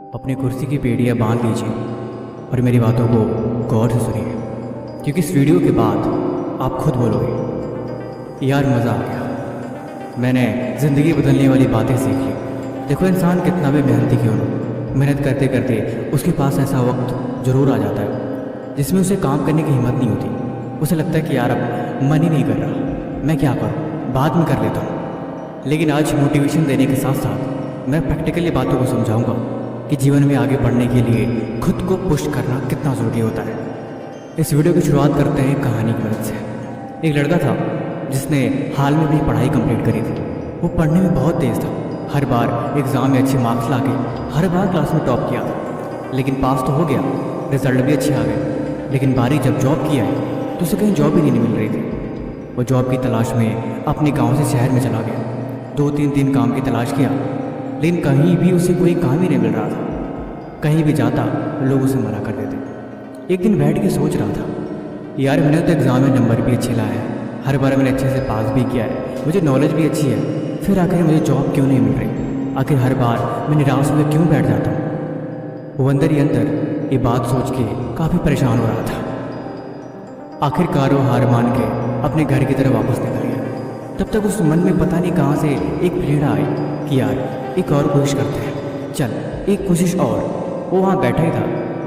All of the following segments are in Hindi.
अपनी कुर्सी की पेड़ियाँ बांध लीजिए और मेरी बातों को गौर से सुनिए, क्योंकि इस वीडियो के बाद आप खुद बोलोगे यार मज़ा आ गया, मैंने ज़िंदगी बदलने वाली बातें सीख ली। देखो, इंसान कितना भी मेहनती क्यों ना, मेहनत करते करते उसके पास ऐसा वक्त ज़रूर आ जाता है जिसमें उसे काम करने की हिम्मत नहीं होती। उसे लगता है कि यार अब मन ही नहीं कर रहा, मैं क्या करूँ, बाद में कर लेता हूँ। लेकिन आज मोटिवेशन देने के साथ साथ मैं प्रैक्टिकली बातों को समझाऊंगा कि जीवन में आगे बढ़ने के लिए खुद को पुश करना कितना ज़रूरी होता है। इस वीडियो की शुरुआत करते हैं एक कहानी की मदद से। एक लड़का था जिसने हाल में अपनी पढ़ाई कंप्लीट करी थी। वो पढ़ने में बहुत तेज़ था, हर बार एग्ज़ाम में अच्छे मार्क्स लाके हर बार क्लास में टॉप किया, लेकिन पास तो हो गया, रिजल्ट भी अच्छे आ गए। लेकिन बारी जब जॉब की आई तो उसे कहीं जॉब ही नहीं मिल रही थी। वो जॉब की तलाश में अपने गाँव से शहर में चला गया। 2-3 दिन काम की तलाश किया, लेकिन कहीं भी उसे कोई काम ही नहीं मिल रहा था। कहीं भी जाता लोग उसे मना कर देते। एक दिन बैठ के सोच रहा था, यार मैंने तो एग्ज़ाम में नंबर भी अच्छे लाए हैं, हर बार मैंने अच्छे से पास भी किया है, मुझे नॉलेज भी अच्छी है, फिर आखिर मुझे जॉब क्यों नहीं मिल रही? आखिर हर बार मैं निराश होकर क्यों बैठ जाता हूँ? वो अंदर ही अंदर ये बात सोच के काफ़ी परेशान हो रहा था। आखिरकार वो हार मान के अपने घर की तरफ वापस निकल गया। तब तक उस मन में पता नहीं कहाँ से एक प्रेरणा आई कि यार एक और कोशिश करते हैं, चल एक कोशिश और। वो वहाँ बैठा ही था,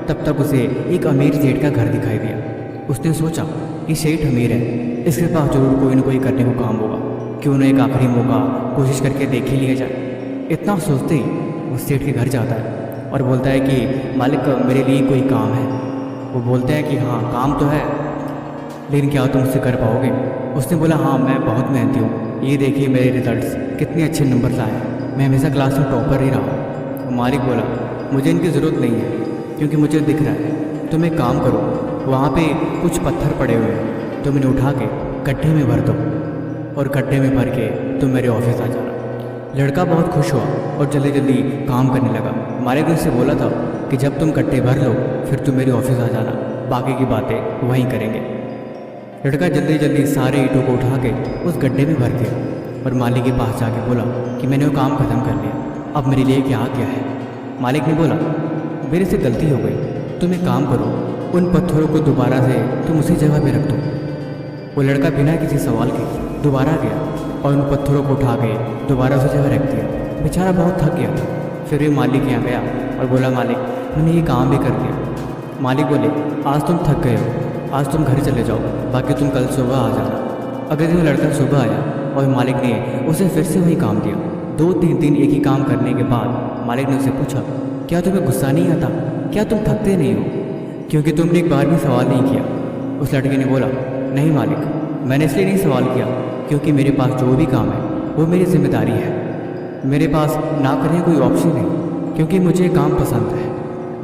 तब तक उसे एक अमीर सेठ का घर दिखाई दिया। उसने सोचा कि सेठ अमीर है, इसके पास जरूर कोई ना कोई करने को काम होगा, क्यों ना एक आखिरी मौका कोशिश करके देख ही लिया जाए। इतना सोचते ही वो सेठ के घर जाता है और बोलता है कि मालिक मेरे लिए कोई काम है। वो बोलते हैं कि हाँ काम तो है, लेकिन क्या तुम उससे कर पाओगे? उसने बोला हाँ मैं बहुत मेहनती हूँ, ये देखिए मेरे रिजल्ट्स कितने अच्छे नंबर लाए हैं, मैं हमेशा क्लास में टॉपर ही रहा हूँ। तो मालिक बोला मुझे इनकी ज़रूरत नहीं है, क्योंकि मुझे दिख रहा है, तुम एक काम करो, वहाँ पे कुछ पत्थर पड़े हुए हैं, तुम इन्हें उठा के गड्ढे में भर दो और गड्ढे में भर के तुम मेरे ऑफिस आ जाना। लड़का बहुत खुश हुआ और जल्दी जल्दी काम करने लगा। मालिक ने उससे बोला था कि जब तुम गड्ढे भर लो फिर तुम मेरे ऑफिस आ जाना, बाकी की बातें वहीं करेंगे। लड़का जल्दी जल्दी सारे ईंटों को उठा के उस गड्ढे में भर दिया और मालिक के पास जाके बोला कि मैंने वो काम ख़त्म कर लिया, अब मेरे लिए क्या है? मालिक ने बोला मेरे से गलती हो गई, तुम एक काम करो, उन पत्थरों को दोबारा से तुम उसी जगह पे रख दो। वो लड़का बिना किसी सवाल के दोबारा गया और उन पत्थरों को उठा के दोबारा उसी जगह रख दिया। बेचारा बहुत थक गया। फिर भी मालिक यहाँ गया और बोला मालिक मैंने ये काम भी कर दिया। मालिक बोले आज तुम थक गए हो, आज तुम घर चले जाओ, बाकी तुम कल सुबह आ जाना। अगले दिन लड़का सुबह आया और मालिक ने उसे फिर से वही काम दिया। 2-3 दिन एक ही काम करने के बाद मालिक ने उसे पूछा क्या तुम्हें गुस्सा नहीं आता, क्या तुम थकते नहीं हो, क्योंकि तुमने एक बार भी सवाल नहीं किया? उस लड़के ने बोला नहीं मालिक, मैंने इसलिए नहीं सवाल किया क्योंकि मेरे पास जो भी काम है वो मेरी जिम्मेदारी है, मेरे पास ना करने कोई ऑप्शन नहीं, क्योंकि मुझे काम पसंद है।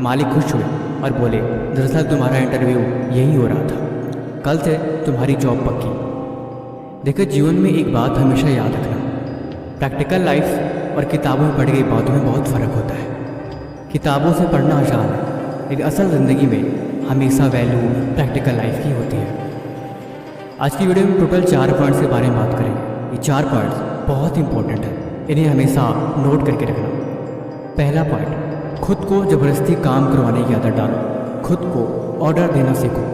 मालिक खुश हुए और बोले दरअसल तुम्हारा इंटरव्यू यही हो रहा था, कल से तुम्हारी जॉब पक्की। देखो, जीवन में एक बात हमेशा याद रखना, प्रैक्टिकल लाइफ और किताबों में पढ़ी गई बातों में बहुत फ़र्क होता है। किताबों से पढ़ना आसान है, लेकिन असल ज़िंदगी में हमेशा वैल्यू प्रैक्टिकल लाइफ की होती है। आज की वीडियो में टोटल 4 पॉइंट्स के बारे में बात करेंगे। ये 4 पॉइंट्स बहुत इंपॉर्टेंट है, इन्हें हमेशा नोट करके रखना। पहला पॉइंट, खुद को ज़बरदस्ती काम करवाने की आदत डालो। खुद को ऑर्डर देना सीखो,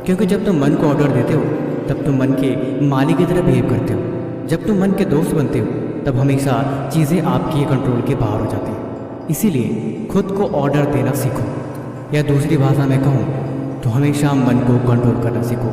क्योंकि जब तुम मन को ऑर्डर देते हो तब तुम मन के मालिक की तरह बिहेव करते हो। जब तुम मन के दोस्त बनते हो तब हमेशा चीज़ें आपके कंट्रोल के बाहर हो जाती हैं। इसीलिए खुद को ऑर्डर देना सीखो, या दूसरी भाषा में कहूँ तो हमेशा मन को कंट्रोल करना सीखो।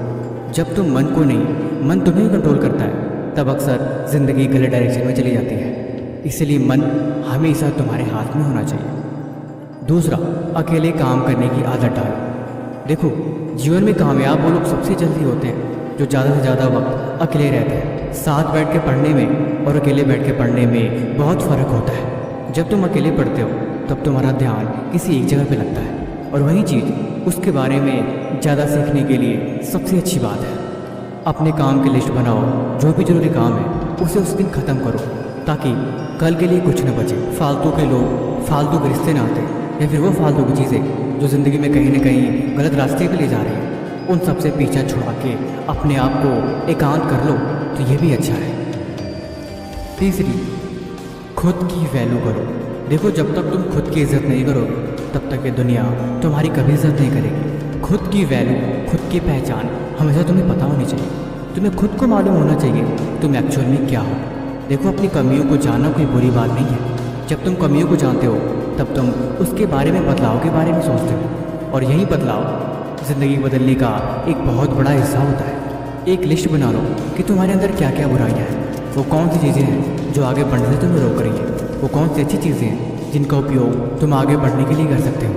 जब तुम मन को नहीं, मन तुम्हें कंट्रोल करता है, तब अक्सर ज़िंदगी गलत डायरेक्शन में चली जाती है। इसलिए मन हमेशा तुम्हारे हाथ में होना चाहिए। दूसरा, अकेले काम करने की आदत डालो। देखो, जीवन में कामयाब वो लोग सबसे जल्दी होते हैं जो ज़्यादा से ज़्यादा वक्त अकेले रहते हैं। साथ बैठ के पढ़ने में और अकेले बैठ के पढ़ने में बहुत फ़र्क होता है। जब तुम अकेले पढ़ते हो तब तुम्हारा ध्यान किसी एक जगह पे लगता है, और वही चीज़ उसके बारे में ज़्यादा सीखने के लिए सबसे अच्छी बात है। अपने काम की लिस्ट बनाओ, जो भी ज़रूरी काम है उसे उस दिन ख़त्म करो, ताकि कल के लिए कुछ न बचे। फालतू के लोग, फालतू के रिश्ते ना आते, या फिर वो फालतू की चीज़ें जो ज़िंदगी में कहीं ना कहीं गलत रास्ते पे ले जा रही हैं, उन सब से पीछा छुड़ा के अपने आप को एकांत कर लो तो ये भी अच्छा है। तीसरी, खुद की वैल्यू करो। देखो, जब तक तुम खुद की इज्जत नहीं करोगे तब तक ये दुनिया तुम्हारी कभी इज्जत नहीं करेगी। खुद की वैल्यू, खुद की पहचान हमेशा तुम्हें पता होनी चाहिए। तुम्हें खुद को मालूम होना चाहिए तुम एक्चुअल में क्या हो। देखो, अपनी कमियों को जानना कोई बुरी बात नहीं है। जब तुम कमियों को जानते हो तब तुम उसके बारे में, बदलाव के बारे में सोचते हो, और यही बदलाव ज़िंदगी बदलने का एक बहुत बड़ा हिस्सा होता है। एक लिस्ट बना लो कि तुम्हारे अंदर क्या क्या बुराइयाँ हैं। वो कौन सी चीज़ें हैं जो आगे बढ़ने से तुम्हें रोक रही है। वो कौन सी अच्छी चीज़ें हैं जिनका उपयोग तुम आगे बढ़ने के लिए कर सकते हो।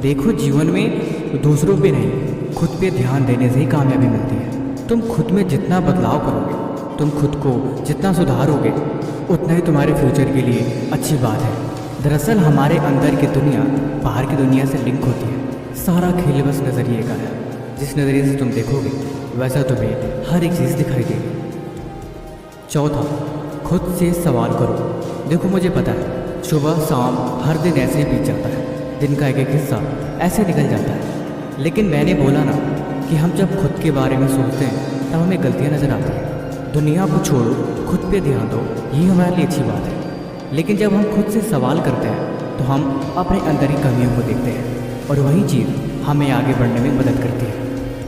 देखो, जीवन में दूसरों पे नहीं, खुद पे ध्यान देने से ही कामयाबी मिलती है। तुम खुद में जितना बदलाव करोगे, तुम खुद को जितना सुधारोगे, उतना ही तुम्हारे फ्यूचर के लिए अच्छी बात है। दरअसल हमारे अंदर की दुनिया बाहर की दुनिया से लिंक होती है। सारा खेल बस नज़रिए का है। जिस नज़रिए से तुम देखोगे वैसा तुम्हें हर एक चीज़ दिखाई देगी। चौथा, खुद से सवाल करो। देखो, मुझे पता है सुबह शाम हर दिन ऐसे ही बीत जाता है, दिन का एक एक हिस्सा ऐसे निकल जाता है। लेकिन मैंने बोला ना कि हम जब खुद के बारे में सोचते हैं तब हमें गलतियाँ नज़र आती हैं। दुनिया को छोड़ो, खुद पे ध्यान दो, ये हमारे लिए अच्छी बात है। लेकिन जब हम खुद से सवाल करते हैं तो हम अपने अंदर की कमियों को देखते हैं, और वही चीज़ हमें आगे बढ़ने में मदद करती है।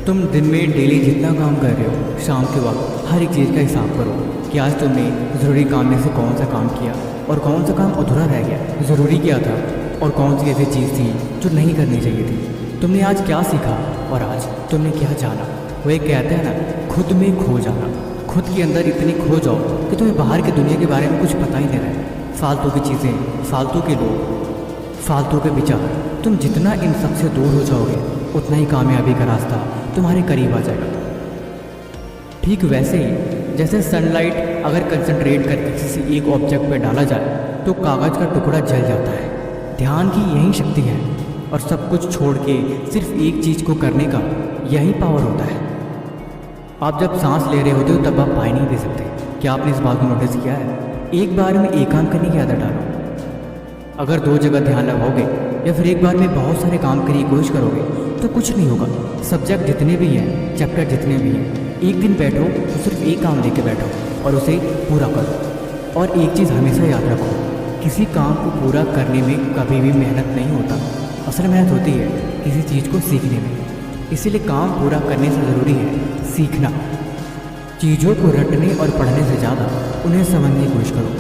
तुम दिन में डेली जितना काम कर रहे हो, शाम के वक्त हर एक चीज़ का हिसाब करो कि आज तुमने ज़रूरी काम में से कौन सा काम किया और कौन सा काम अधूरा रह गया। ज़रूरी क्या था और कौन सी ऐसी चीज़ थी जो नहीं करनी चाहिए थी। तुमने आज क्या सीखा और आज तुमने क्या जाना। वो एक कहते हैं ना, खुद में खो जाना। खुद के अंदर इतनी खो जाओ कि तुम्हें बाहर की दुनिया के बारे में कुछ पता ही नहीं रहा है। फालतू की चीज़ें, फालतू के लोग, फालतू के विचार। तुम जितना इन सब से दूर हो जाओगे उतना ही कामयाबी का रास्ता तुम्हारे करीब आ जाएगा। ठीक वैसे ही जैसे सनलाइट अगर कंसंट्रेट करके किसी एक ऑब्जेक्ट पर डाला जाए तो कागज़ का टुकड़ा जल जाता है। ध्यान की यही शक्ति है, और सब कुछ छोड़ के सिर्फ एक चीज़ को करने का यही पावर होता है। आप जब सांस ले रहे होते हो तब आप पानी नहीं दे सकते। क्या आपने इस बात को नोटिस किया है? एक बार में एक काम करने की आदत डालो। अगर दो जगह ध्यान लगाओगे या फिर एक बार में बहुत सारे काम करने की कोशिश करोगे तो कुछ नहीं होगा। सब्जेक्ट जितने भी हैं, चैप्टर जितने भी हैं, एक दिन बैठो तो सिर्फ एक काम लेके बैठो और उसे पूरा करो। और एक चीज़ हमेशा याद रखो, किसी काम को पूरा करने में कभी भी मेहनत नहीं होता। असल मेहनत होती है किसी चीज़ को सीखने में। इसीलिए काम पूरा करने से ज़रूरी है सीखना। चीज़ों को रटने और पढ़ने से ज़्यादा उन्हें समझने की कोशिश करो,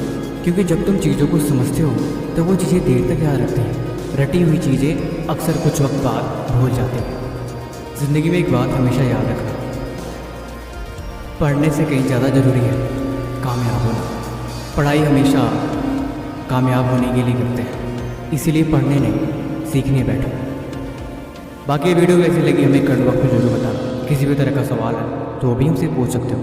क्योंकि जब तुम चीज़ों को समझते हो तो वो चीज़ें देर तक याद रखती हैं। रटी हुई चीज़ें अक्सर कुछ वक्त बाद भूल जाती हैं। ज़िंदगी में एक बात हमेशा याद रखना, पढ़ने से कहीं ज़्यादा ज़रूरी है कामयाब होना। पढ़ाई हमेशा कामयाब होने के लिए करते हैं, इसीलिए पढ़ने नहीं, सीखने बैठो। बाकी वीडियो कैसी लगी हमें कमेंट बॉक्स में जरूर बताना। किसी भी तरह का सवाल है तो वो भी हमसे पूछ सकते हो।